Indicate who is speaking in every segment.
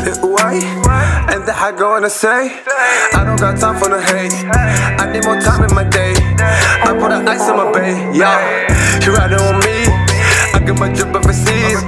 Speaker 1: Why? And that I go on to say, I don't got time for the hate. I need more time in my day. I put the ice on my bay, yeah. She riding on me. I get my drip overseas.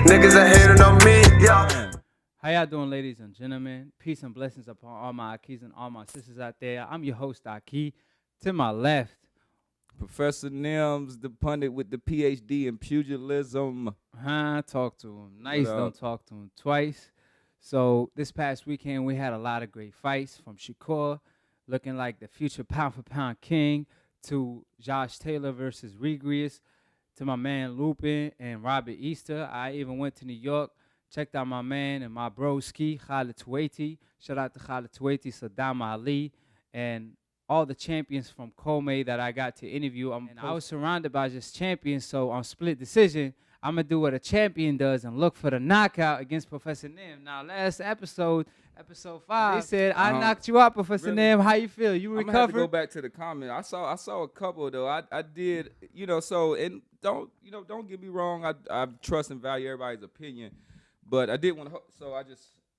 Speaker 1: Niggas are hating on me, yeah.
Speaker 2: How y'all doing, ladies and gentlemen? Peace and blessings upon all my AkHis and all my sisters out there. I'm your host, AkHi. To my left,
Speaker 3: Professor Nims, the pundit with the PhD in pugilism.
Speaker 2: Talk to him. Nice, don't talk to him twice. So this past weekend, we had a lot of great fights, from Shakur, looking like the future pound-for-pound king, to Josh Taylor versus Regrius, to my man Lupin and Robert Easter. I even went to New York, checked out my man and my broski, Khalid Tuwaiti. Shout out to Khalid Tuwaiti, Saddam Ali, and all the champions from Komei that I got to interview. And I was surrounded by just champions, so on Split Decision, I'm going to do what a champion does and look for the knockout against Professor Nim. Now, last episode 5, they said, I knocked you out, Professor
Speaker 3: really?
Speaker 2: Nim. How you feel? You recovered?
Speaker 3: I'm going to go back to the comment. I saw a couple, though. I did, so, and don't get me wrong. I trust and value everybody's opinion. But I did want to, so let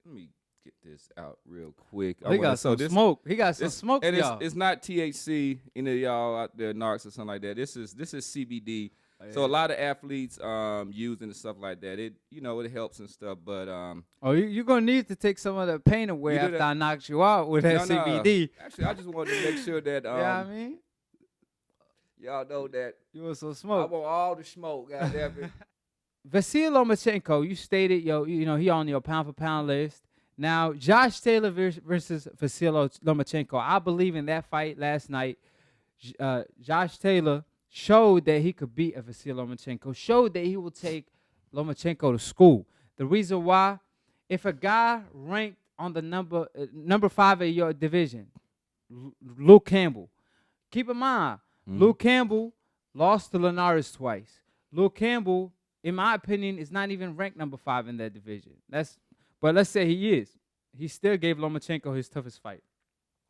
Speaker 3: me get this out real quick.
Speaker 2: He got some smoke. He got some smoke,
Speaker 3: and
Speaker 2: y'all.
Speaker 3: It's not THC, any of y'all out there, narcs or something like that. This is CBD. Oh, yeah. So a lot of athletes using and stuff like that. It it helps and stuff, but
Speaker 2: you're gonna need to take some of the pain away after I knocked you out with that CBD.
Speaker 3: Actually, I just wanted to make sure that
Speaker 2: yeah, I mean,
Speaker 3: y'all know that
Speaker 2: you want some smoke.
Speaker 3: I want all the smoke. Goddamn it.
Speaker 2: Vasyl Lomachenko, you stated he on your pound for pound list. Now, Josh Taylor versus Vasyl Lomachenko. I believe in that fight last night. Josh Taylor showed that he could beat Vasyl Lomachenko, showed that he will take Lomachenko to school. The reason why, if a guy ranked on the number 5 of your division, Luke Campbell, keep in mind, Luke Campbell lost to Linares twice. Luke Campbell, in my opinion, is not even ranked number 5 in that division. But let's say he is. He still gave Lomachenko his toughest fight.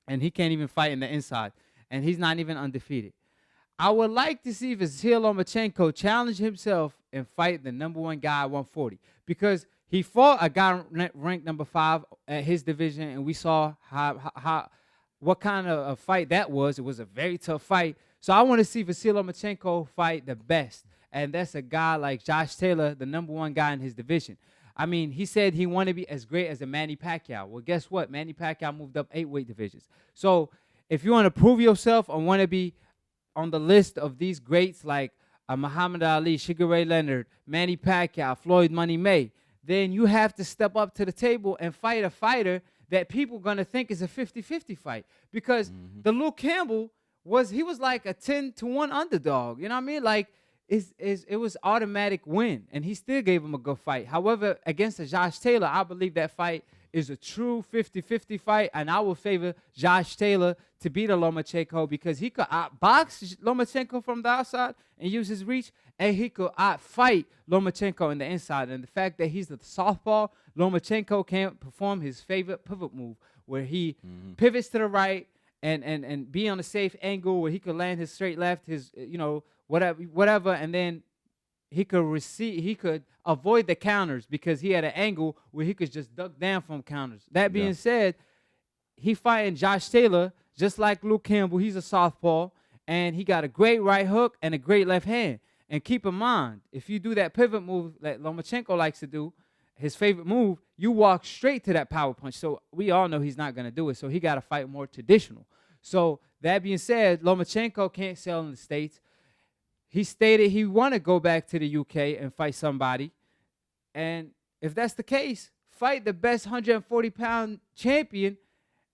Speaker 2: And he can't even fight in the inside. And he's not even undefeated. I would like to see Vasyl Lomachenko challenge himself and fight the number 1 guy at 140. Because he fought a guy ranked number 5 at his division, and we saw what kind of a fight that was. It was a very tough fight. So I want to see Vasyl Lomachenko fight the best. And that's a guy like Josh Taylor, the number 1 guy in his division. I mean, he said he wanted to be as great as a Manny Pacquiao. Well, guess what? Manny Pacquiao moved up 8 weight divisions. So if you want to prove yourself or want to be on the list of these greats like Muhammad Ali, Sugar Ray Leonard, Manny Pacquiao, Floyd Money May, then you have to step up to the table and fight a fighter that people are going to think is a 50-50 fight. Because the Luke Campbell was like a 10-1 underdog. You know what I mean? Like, it was automatic win, and he still gave him a good fight. However, against the Josh Taylor, I believe that fight is a true 50-50 fight, and I will favor Josh Taylor to beat a Lomachenko because he could outbox Lomachenko from the outside and use his reach, and he could outfight Lomachenko in the inside. And the fact that he's the southpaw, Lomachenko can't perform his favorite pivot move where he pivots to the right and be on a safe angle where he could land his straight left, his whatever, and then he could avoid the counters because he had an angle where he could just duck down from counters. That being said, he fighting Josh Taylor just like Luke Campbell. He's a southpaw, and he got a great right hook and a great left hand. And keep in mind, if you do that pivot move that Lomachenko likes to do, his favorite move, you walk straight to that power punch. So we all know he's not going to do it, so he got to fight more traditional. So that being said, Lomachenko can't sell in the States. He stated he want to go back to the UK and fight somebody. And if that's the case, fight the best 140-pound champion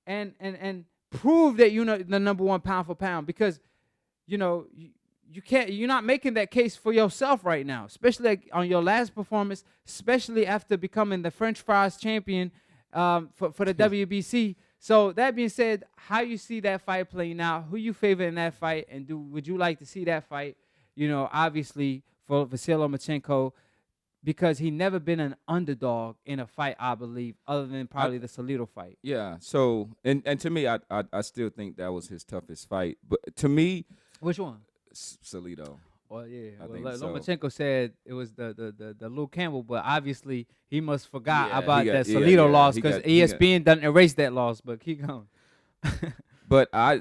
Speaker 2: and prove that you're the number 1 pound for pound. Because, you're not making that case for yourself right now, especially like on your last performance, especially after becoming the French fries champion for the WBC. So that being said, how you see that fight playing out, who you favor in that fight, and would you like to see that fight? Obviously for Vasyl Lomachenko, because he never been an underdog in a fight, I believe, other than probably the Salido fight.
Speaker 3: Yeah. So, and to me, I still think that was his toughest fight. But to me,
Speaker 2: which one?
Speaker 3: Salido.
Speaker 2: Well, yeah.
Speaker 3: I
Speaker 2: Well,
Speaker 3: think so.
Speaker 2: Lomachenko said it was the Luke Campbell, but obviously he must forgot
Speaker 3: Yeah,
Speaker 2: about
Speaker 3: he got-
Speaker 2: that
Speaker 3: yeah,
Speaker 2: Salido
Speaker 3: yeah,
Speaker 2: loss
Speaker 3: he
Speaker 2: because
Speaker 3: got- he got-
Speaker 2: ESPN doesn't erase that loss. But keep going.
Speaker 3: But I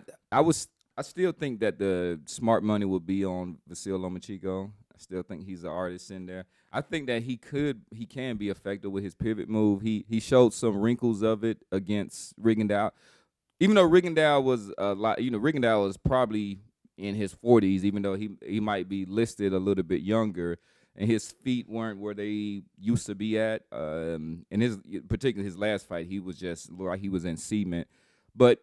Speaker 3: still think that the smart money will be on Vasyl Lomachenko. I still think he's an artist in there. I think that he can be effective with his pivot move. He showed some wrinkles of it against Rigondeaux. Even though Rigondeaux was a lot, Rigondeaux was probably in his 40s, even though he might be listed a little bit younger, and his feet weren't where they used to be at. And particularly his last fight, he was just like he was in cement. But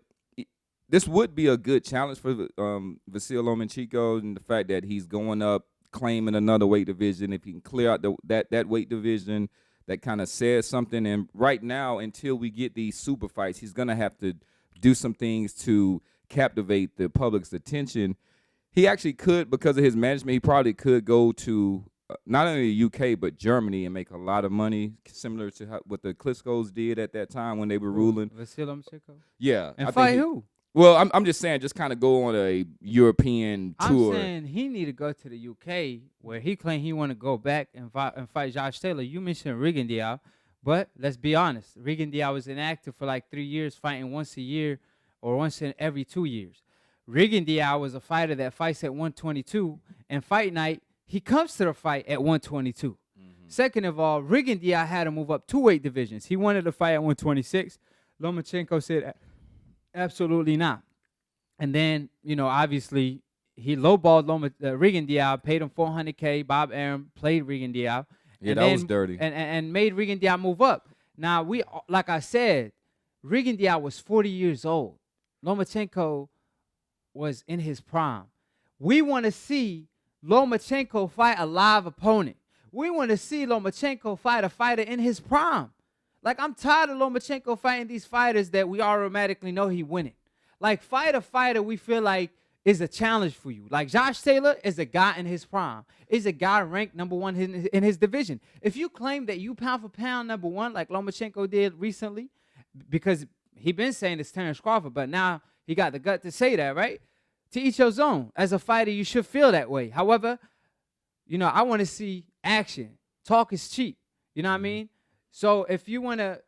Speaker 3: this would be a good challenge for Vasyl Lomachenko, and the fact that he's going up, claiming another weight division. If he can clear out that weight division, that kind of says something. And right now, until we get these super fights, he's gonna have to do some things to captivate the public's attention. He actually could, because of his management, he probably could go to not only the UK but Germany and make a lot of money, similar to what the Klitschko's did at that time when they were ruling.
Speaker 2: Vasyl Lomachenko.
Speaker 3: Yeah,
Speaker 2: And
Speaker 3: I
Speaker 2: fight
Speaker 3: think
Speaker 2: who?
Speaker 3: Well, I'm just saying, just kind of go on a European tour.
Speaker 2: I'm saying he need to go to the UK where he claimed he want to go back and fight Josh Taylor. You mentioned Rigondeaux, but let's be honest. Rigondeaux was inactive for like 3 years, fighting once a year or once in every 2 years. Rigondeaux was a fighter that fights at 122, and fight night, he comes to the fight at 122. Second of all, Rigondeaux had to move up 2 weight divisions. He wanted to fight at 126. Lomachenko said absolutely not. And then, obviously, he lowballed Rigondeaux, paid him $400K. Bob Arum played Rigondeaux.
Speaker 3: Yeah, that was dirty.
Speaker 2: And made Rigondeaux move up. Now, like I said, Rigondeaux was 40 years old. Lomachenko was in his prime. We want to see Lomachenko fight a live opponent. We want to see Lomachenko fight a fighter in his prime. Like, I'm tired of Lomachenko fighting these fighters that we automatically know he winning. Like, fight a fighter we feel like is a challenge for you. Like, Josh Taylor is a guy in his prime. Is a guy ranked #1 in his division. If you claim that you pound for pound #1 like Lomachenko did recently, because he been saying it's Terrence Crawford, but now he got the gut to say that, right? To each your own. As a fighter, you should feel that way. However, I want to see action. Talk is cheap. You know what I mean? So if you want to,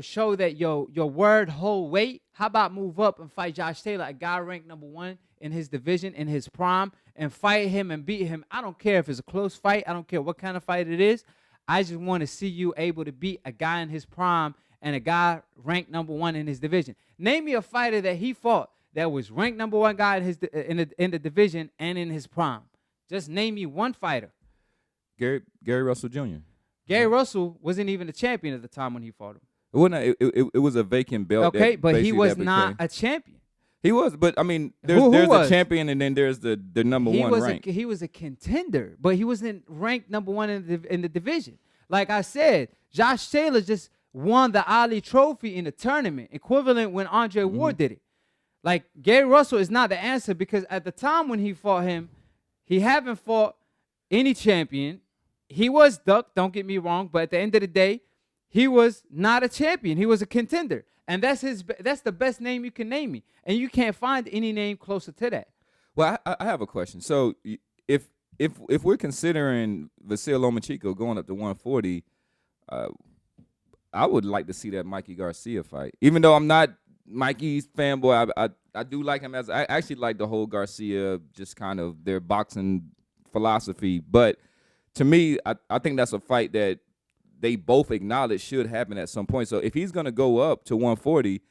Speaker 2: show that your word hold weight, how about move up and fight Josh Taylor, a guy ranked #1 in his division, in his prime, and fight him and beat him. I don't care if it's a close fight. I don't care what kind of fight it is. I just want to see you able to beat a guy in his prime and a guy ranked #1 in his division. Name me a fighter that he fought that was ranked #1 guy in the division and in his prime. Just name me one fighter.
Speaker 3: Gary Russell Jr.
Speaker 2: Gary Russell wasn't even the champion at the time when he fought him.
Speaker 3: It was a vacant belt.
Speaker 2: Okay, but he was not a champion.
Speaker 3: He was, but I mean, there's a champion and then there's the #1 rank.
Speaker 2: He was a contender, but he wasn't ranked #1 in the division. Like I said, Josh Taylor just won the Ali Trophy in the tournament, equivalent when Andre Ward did it. Like, Gary Russell is not the answer, because at the time when he fought him, he haven't fought any champion. He was ducked, don't get me wrong, but at the end of the day, he was not a champion. He was a contender. And that's the best name you can name me. And you can't find any name closer to that.
Speaker 3: Well, I have a question. So if we're considering Vasyl Lomachenko going up to 140, I would like to see that Mikey Garcia fight. Even though I'm not Mikey's fanboy, I do like him. I actually like the whole Garcia, just kind of their boxing philosophy. But to me, I think that's a fight that they both acknowledge should happen at some point. So if he's gonna go up to 140,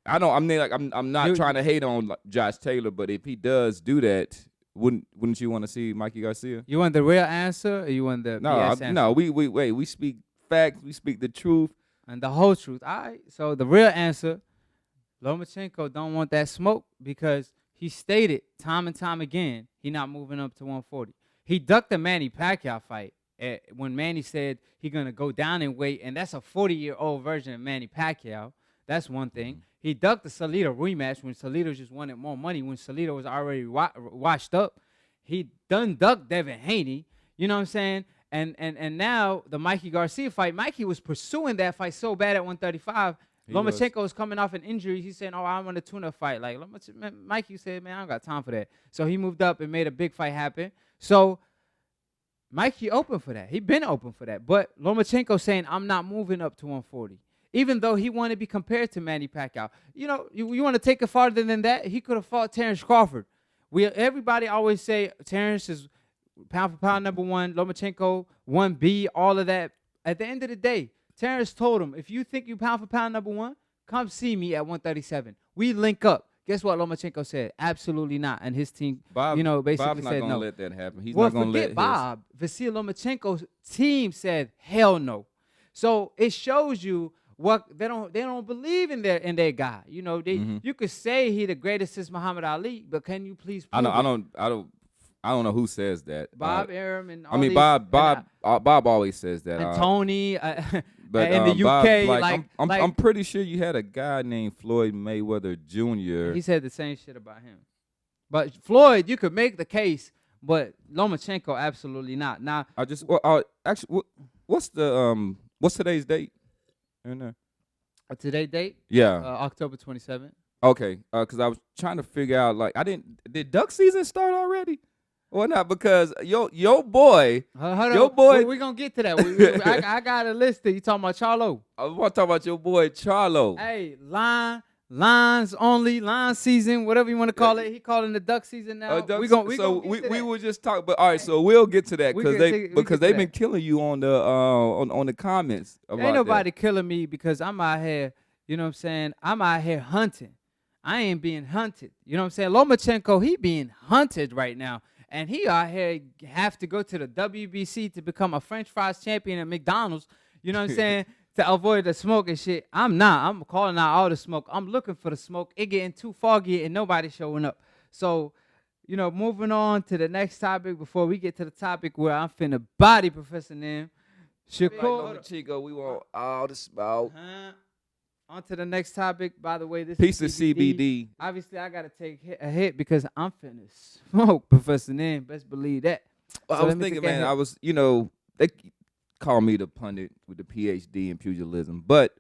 Speaker 3: I'm not trying to hate on Josh Taylor, but if he does do that, wouldn't you want to see Mikey Garcia?
Speaker 2: You want the real answer, or you want the BS answer?
Speaker 3: No. We speak facts. We speak the truth
Speaker 2: and the whole truth. All right. So the real answer, Lomachenko don't want that smoke, because he stated time and time again he not moving up to 140. He ducked the Manny Pacquiao fight when Manny said he going to go down in weight, and that's a 40-year-old version of Manny Pacquiao. That's one thing. He ducked the Salido rematch when Salido just wanted more money, when Salido was already washed up. He done ducked Devin Haney. You know what I'm saying? And now the Mikey Garcia fight, Mikey was pursuing that fight so bad at 135. Lomachenko is coming off an injury. He's saying, "Oh, I want a tune-up fight." Like Mikey said, "Man, I don't got time for that." So he moved up and made a big fight happen. So Mikey open for that. He been open for that. But Lomachenko saying, "I'm not moving up to 140." Even though he wanted to be compared to Manny Pacquiao. You know, you want to take it farther than that? He could have fought Terrence Crawford. Everybody always say Terrence is pound for pound #1, Lomachenko 1B, all of that. At the end of the day, Terrence told him, if you think you pound for pound #1, come see me at 137. We link up. Guess what Lomachenko said? Absolutely not. And his team,
Speaker 3: Bob,
Speaker 2: basically
Speaker 3: Bob's not
Speaker 2: said
Speaker 3: gonna
Speaker 2: no.
Speaker 3: let that happen. He's not gonna let
Speaker 2: Bob. Vasyl Lomachenko's team said hell no. So it shows you what they don't believe in their guy. You know, you could say he the greatest since Muhammad Ali, but can you please prove
Speaker 3: I don't know who says that.
Speaker 2: Bob Arum and all
Speaker 3: I mean,
Speaker 2: these,
Speaker 3: Bob always says that.
Speaker 2: and Tony
Speaker 3: but
Speaker 2: in the UK.
Speaker 3: Bob, I'm pretty sure you had a guy named Floyd Mayweather Jr.
Speaker 2: He said the same shit about him. But Floyd, you could make the case, but Lomachenko absolutely not. Now,
Speaker 3: what's today's date?
Speaker 2: Today's date?
Speaker 3: Yeah,
Speaker 2: October 27th.
Speaker 3: Okay, because I was trying to figure out, like, did duck season start already? Or not? Because your boy,
Speaker 2: we're going to get to that. I got a list that you talking about Charlo.
Speaker 3: I want to talk about your boy, Charlo.
Speaker 2: Hey, lines only, line season, whatever you want to call it. He calling the duck season now.
Speaker 3: We will just talk, but all right, so we'll get to that because they've been killing you on the on the comments. About
Speaker 2: Ain't nobody killing me because I'm out here, you know what I'm saying? I'm out here hunting. I ain't being hunted. You know what I'm saying? Lomachenko, he being hunted right now. And he out here have to go to the WBC to become a French fries champion at McDonald's. You know what I'm saying? To avoid the smoke and shit. I'm not. I'm calling out all the smoke. I'm looking for the smoke. It getting too foggy and nobody showing up. So, you know, moving on to the next topic before we get to the topic where I'm finna body Professor Nim.
Speaker 3: Shakur. Chico, we want all the smoke.
Speaker 2: On to the next topic. By the way, this
Speaker 3: piece
Speaker 2: is
Speaker 3: of CBD.
Speaker 2: Obviously, I got to take a hit because I'm finna smoke Professor Nim. Best believe that.
Speaker 3: Well,
Speaker 2: So
Speaker 3: I was thinking, man, they call me the pundit with the PhD in pugilism, but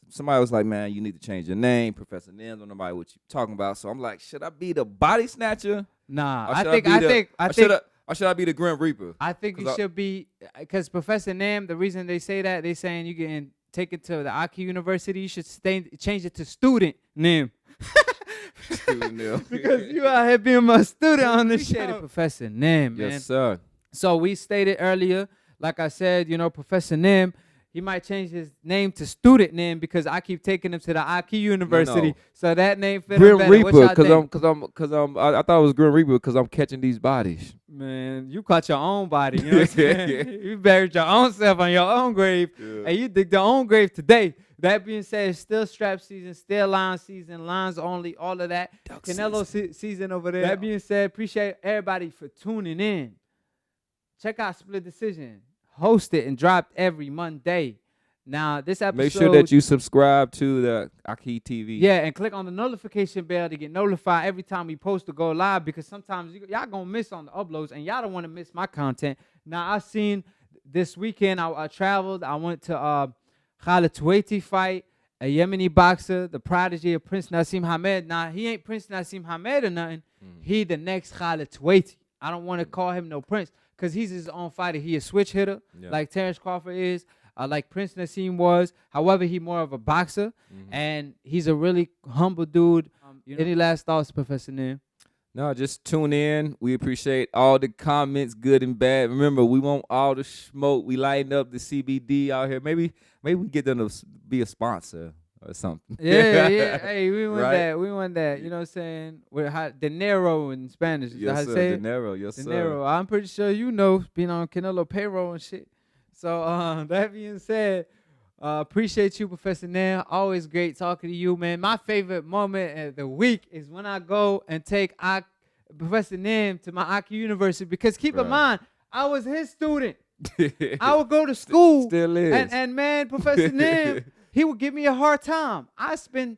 Speaker 3: somebody was like, man, you need to change your name. Professor Nim, don't nobody what you talking about. So I'm like, should I be the body snatcher?
Speaker 2: Nah,
Speaker 3: Or should I be the Grim Reaper?
Speaker 2: I think you should be, because Professor Nim, the reason they say that, they saying you getting taken to the AkHi University, you should change it to Student Nim.
Speaker 3: Student Nim.
Speaker 2: Because you out here being my student on the show. Professor Nim, man.
Speaker 3: Yes, sir.
Speaker 2: So we stated earlier, like I said, Professor Nim, he might change his name to Student Nim because I keep taking him to the AkHi University. No. So that name fit him better.
Speaker 3: Grim Reaper, I thought it was Grim Reaper because I'm catching these bodies.
Speaker 2: Man, you caught your own body. You know what I'm saying? You buried your own self on your own grave, and you dig your own grave today. That being said, it's still strap season, still line season, lines only, all of that.
Speaker 3: Duck
Speaker 2: Canelo season over there. That being said, appreciate everybody for tuning in. Check out Split-Decision. Hosted and dropped every Monday. Now, this episode...
Speaker 3: Make sure that you subscribe to the AkHi TV.
Speaker 2: Yeah, and click on the notification bell to get notified every time we post to go live, because sometimes y'all going to miss on the uploads, and y'all don't want to miss my content. Now, I seen this weekend, I traveled. I went to Khalid Tuwaiti fight, a Yemeni boxer, the prodigy of Prince Nassim Hamed. Now, he ain't Prince Nassim Hamed or nothing. He the next Khalid Tuwaiti. I don't want to call him no prince, because he's his own fighter. He a switch hitter, like Terrence Crawford is, like Prince Nassim was. However, he more of a boxer, and he's a really humble dude. Any last thoughts, Professor Nim?
Speaker 3: No, just tune in. We appreciate all the comments, good and bad. Remember, we want all the smoke. We lighten up the CBD out here. Maybe we get them to be a sponsor or something.
Speaker 2: Yeah. Hey, we want that. We want that.
Speaker 3: Yeah.
Speaker 2: You know what I'm saying? With dinero in Spanish.
Speaker 3: Yes,
Speaker 2: how to
Speaker 3: sir.
Speaker 2: say
Speaker 3: Dinero. Yes,
Speaker 2: dinero.
Speaker 3: sir.
Speaker 2: I'm pretty sure being on Canelo payroll and shit. So that being said, appreciate you, Professor Nim. Always great talking to you, man. My favorite moment of the week is when I go and take Professor Nim to my AkHi University, because keep in mind, I was his student. I would go to school.
Speaker 3: Still is.
Speaker 2: And man, Professor Nim, he would give me a hard time. I spend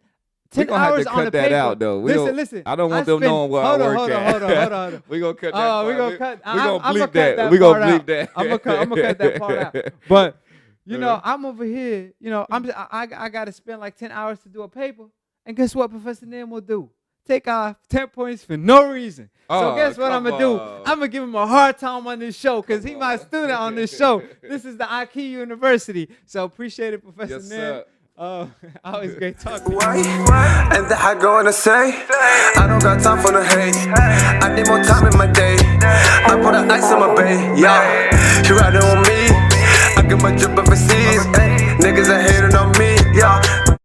Speaker 2: 10 hours on the paper.
Speaker 3: That out, though.
Speaker 2: Listen.
Speaker 3: I don't want them knowing where I work at.
Speaker 2: Hold on.
Speaker 3: We're going to cut that part.
Speaker 2: We're going to cut.
Speaker 3: We're going to bleep
Speaker 2: that.
Speaker 3: We're going to bleep that.
Speaker 2: I'm going to cut that part out. But You know, I'm over here. You know, I got to spend like 10 hours to do a paper. And guess what Professor Nim will do? Take off 10 points for no reason. So guess what I'm going to do? I'm going to give him a hard time on this show because he's my student on this show. This is the AkHi University. So appreciate it, Professor Nim. Always great talking to you.
Speaker 1: And the I go and say, I don't got time for the hate. I need more time in my day. I put the ice in my bay, yeah. You riding on me.